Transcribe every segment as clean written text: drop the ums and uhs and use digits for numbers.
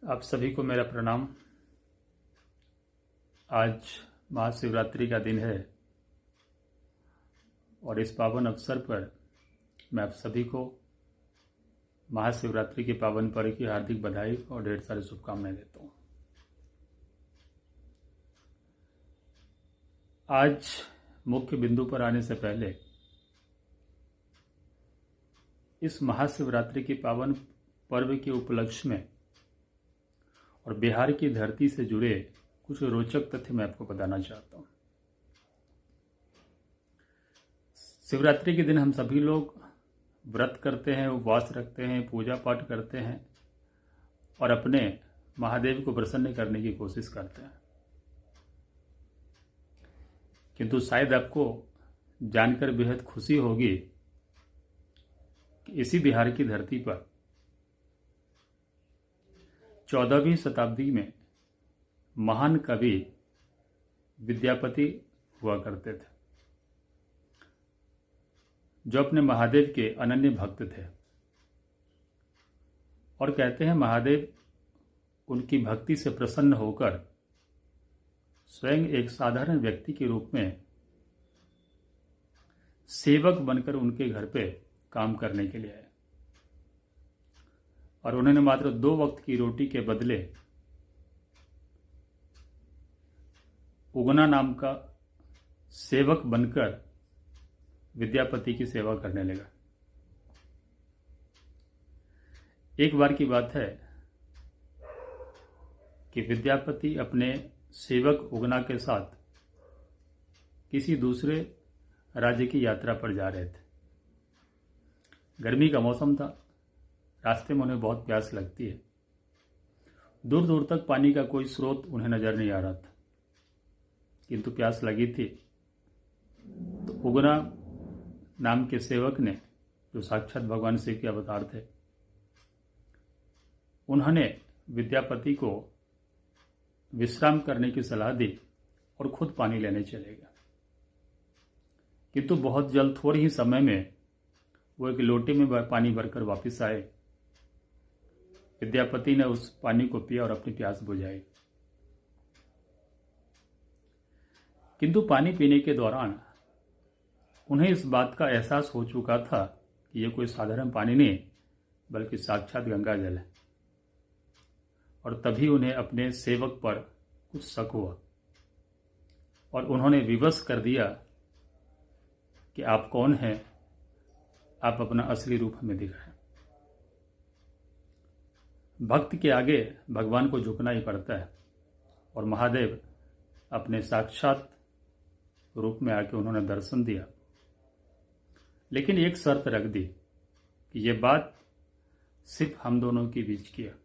आप सभी को मेरा प्रणाम। आज महाशिवरात्रि का दिन है और इस पावन अवसर पर मैं आप सभी को महाशिवरात्रि के पावन पर्व की हार्दिक बधाई और ढेर सारी शुभकामनाएं देता हूँ। आज मुख्य बिंदु पर आने से पहले इस महाशिवरात्रि के पावन पर्व के उपलक्ष्य में और बिहार की धरती से जुड़े कुछ रोचक तथ्य मैं आपको बताना चाहता हूँ। शिवरात्रि के दिन हम सभी लोग व्रत करते हैं, उपवास रखते हैं, पूजा पाठ करते हैं और अपने महादेव को प्रसन्न करने की कोशिश करते हैं। किंतु शायद आपको जानकर बेहद खुशी होगी कि इसी बिहार की धरती पर 14वीं शताब्दी में महान कवि विद्यापति हुआ करते थे, जो अपने महादेव के अनन्य भक्त थे और कहते हैं महादेव उनकी भक्ति से प्रसन्न होकर स्वयं एक साधारण व्यक्ति के रूप में सेवक बनकर उनके घर पे काम करने के लिए आए और उन्होंने मात्र 2 वक्त की रोटी के बदले उगना नाम का सेवक बनकर विद्यापति की सेवा करने लगा। एक बार की बात है कि विद्यापति अपने सेवक उगना के साथ किसी दूसरे राज्य की यात्रा पर जा रहे थे। गर्मी का मौसम था, रास्ते में उन्हें बहुत प्यास लगती है। दूर दूर तक पानी का कोई स्रोत उन्हें नजर नहीं आ रहा था, किंतु प्यास लगी थी तो उगना नाम के सेवक ने, जो साक्षात भगवान शिव के अवतार थे, उन्होंने विद्यापति को विश्राम करने की सलाह दी और खुद पानी लेने चले गए। किंतु बहुत जल्द, थोड़े ही समय में वो एक लोटे में पानी भरकर वापस आए। विद्यापति ने उस पानी को पिया और अपनी प्यास बुझाई। किंतु पानी पीने के दौरान उन्हें इस बात का एहसास हो चुका था कि यह कोई साधारण पानी नहीं बल्कि साक्षात गंगा जल है और तभी उन्हें अपने सेवक पर कुछ शक हुआ और उन्होंने विवश कर दिया कि आप कौन हैं, आप अपना असली रूप हमें दिखाएं। भक्त के आगे भगवान को झुकना ही पड़ता है और महादेव अपने साक्षात रूप में आके उन्होंने दर्शन दिया, लेकिन एक शर्त रख दी कि यह बात सिर्फ हम दोनों के बीच की है।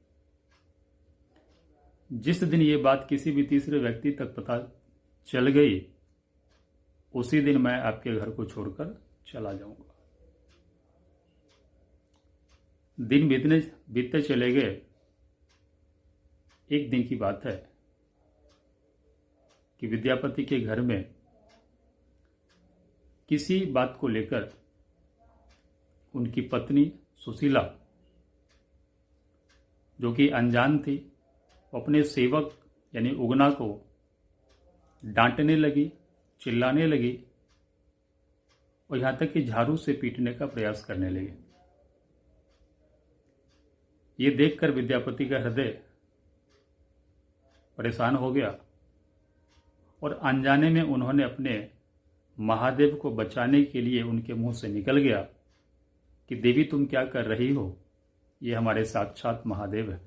जिस दिन ये बात किसी भी तीसरे व्यक्ति तक पता चल गई, उसी दिन मैं आपके घर को छोड़कर चला जाऊंगा। दिन बीतते चले गए। एक दिन की बात है कि विद्यापति के घर में किसी बात को लेकर उनकी पत्नी सुशीला, जो कि अनजान थी, अपने सेवक यानी उगना को डांटने लगी, चिल्लाने लगी और यहां तक कि झाड़ू से पीटने का प्रयास करने लगी। ये देखकर विद्यापति का हृदय परेशान हो गया और अनजाने में उन्होंने अपने महादेव को बचाने के लिए उनके मुंह से निकल गया कि देवी तुम क्या कर रही हो, ये हमारे साक्षात महादेव है।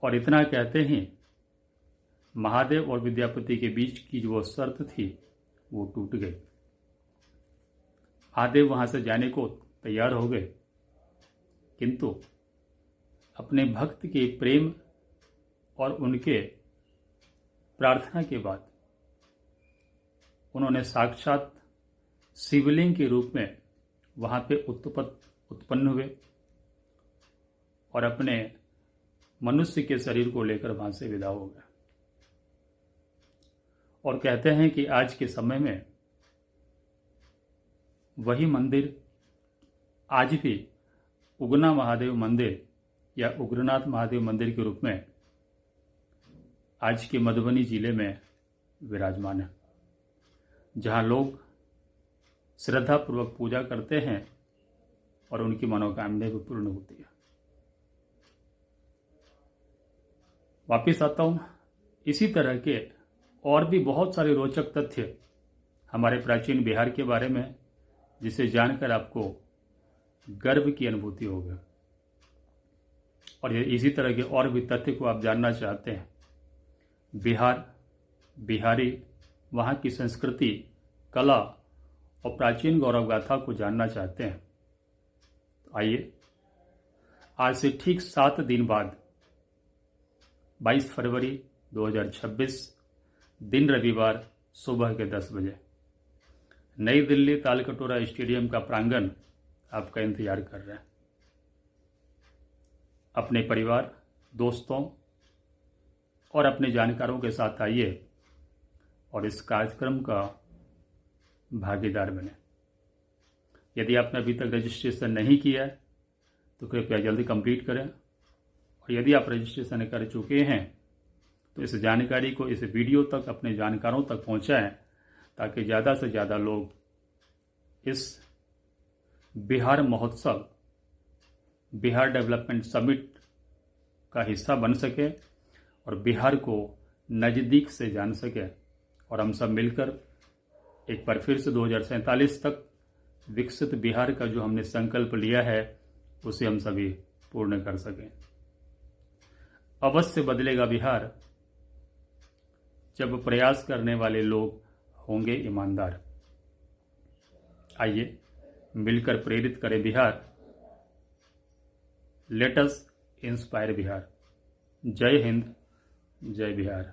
और इतना कहते ही महादेव और विद्यापति के बीच की जो शर्त थी वो टूट गई। महादेव वहां से जाने को तैयार हो गए, किंतु अपने भक्त के प्रेम और उनके प्रार्थना के बाद उन्होंने साक्षात शिवलिंग के रूप में वहां पे उत्पन्न हुए और अपने मनुष्य के शरीर को लेकर वहां से विदा हो गए। और कहते हैं कि आज के समय में वही मंदिर आज भी उगना महादेव मंदिर या उग्रनाथ महादेव मंदिर के रूप में आज के मधुबनी जिले में विराजमान है, जहां लोग श्रद्धापूर्वक पूजा करते हैं और उनकी मनोकामनाएं भी पूर्ण होती है। वापिस आता हूं, इसी तरह के और भी बहुत सारे रोचक तथ्य हमारे प्राचीन बिहार के बारे में, जिसे जानकर आपको गर्व की अनुभूति होगी। और इसी तरह के और भी तथ्य को आप जानना चाहते हैं, बिहार, बिहारी, वहाँ की संस्कृति, कला और प्राचीन गौरव गाथा को जानना चाहते हैं, तो आइए आज से ठीक 7 दिन बाद 22 फरवरी 2026 दिन रविवार सुबह के 10 बजे नई दिल्ली तालकटोरा स्टेडियम का प्रांगण आपका इंतजार कर रहे हैं। अपने परिवार, दोस्तों और अपने जानकारों के साथ आइए और इस कार्यक्रम का भागीदार बने। यदि आपने अभी तक रजिस्ट्रेशन नहीं किया है तो कृपया जल्दी कंप्लीट करें, और यदि आप रजिस्ट्रेशन कर चुके हैं तो इस जानकारी को इस वीडियो तक अपने जानकारों तक पहुंचाएं, ताकि ज़्यादा से ज़्यादा लोग इस बिहार महोत्सव, बिहार डेवलपमेंट समिट का हिस्सा बन सके और बिहार को नज़दीक से जान सके, और हम सब मिलकर एक बार फिर से 2047 तक विकसित बिहार का जो हमने संकल्प लिया है उसे हम सभी पूर्ण कर सकें। अवश्य बदलेगा बिहार जब प्रयास करने वाले लोग होंगे ईमानदार। आइए मिलकर प्रेरित करें Bihar. Let us inspire Bihar. जय हिंद, जय बिहार।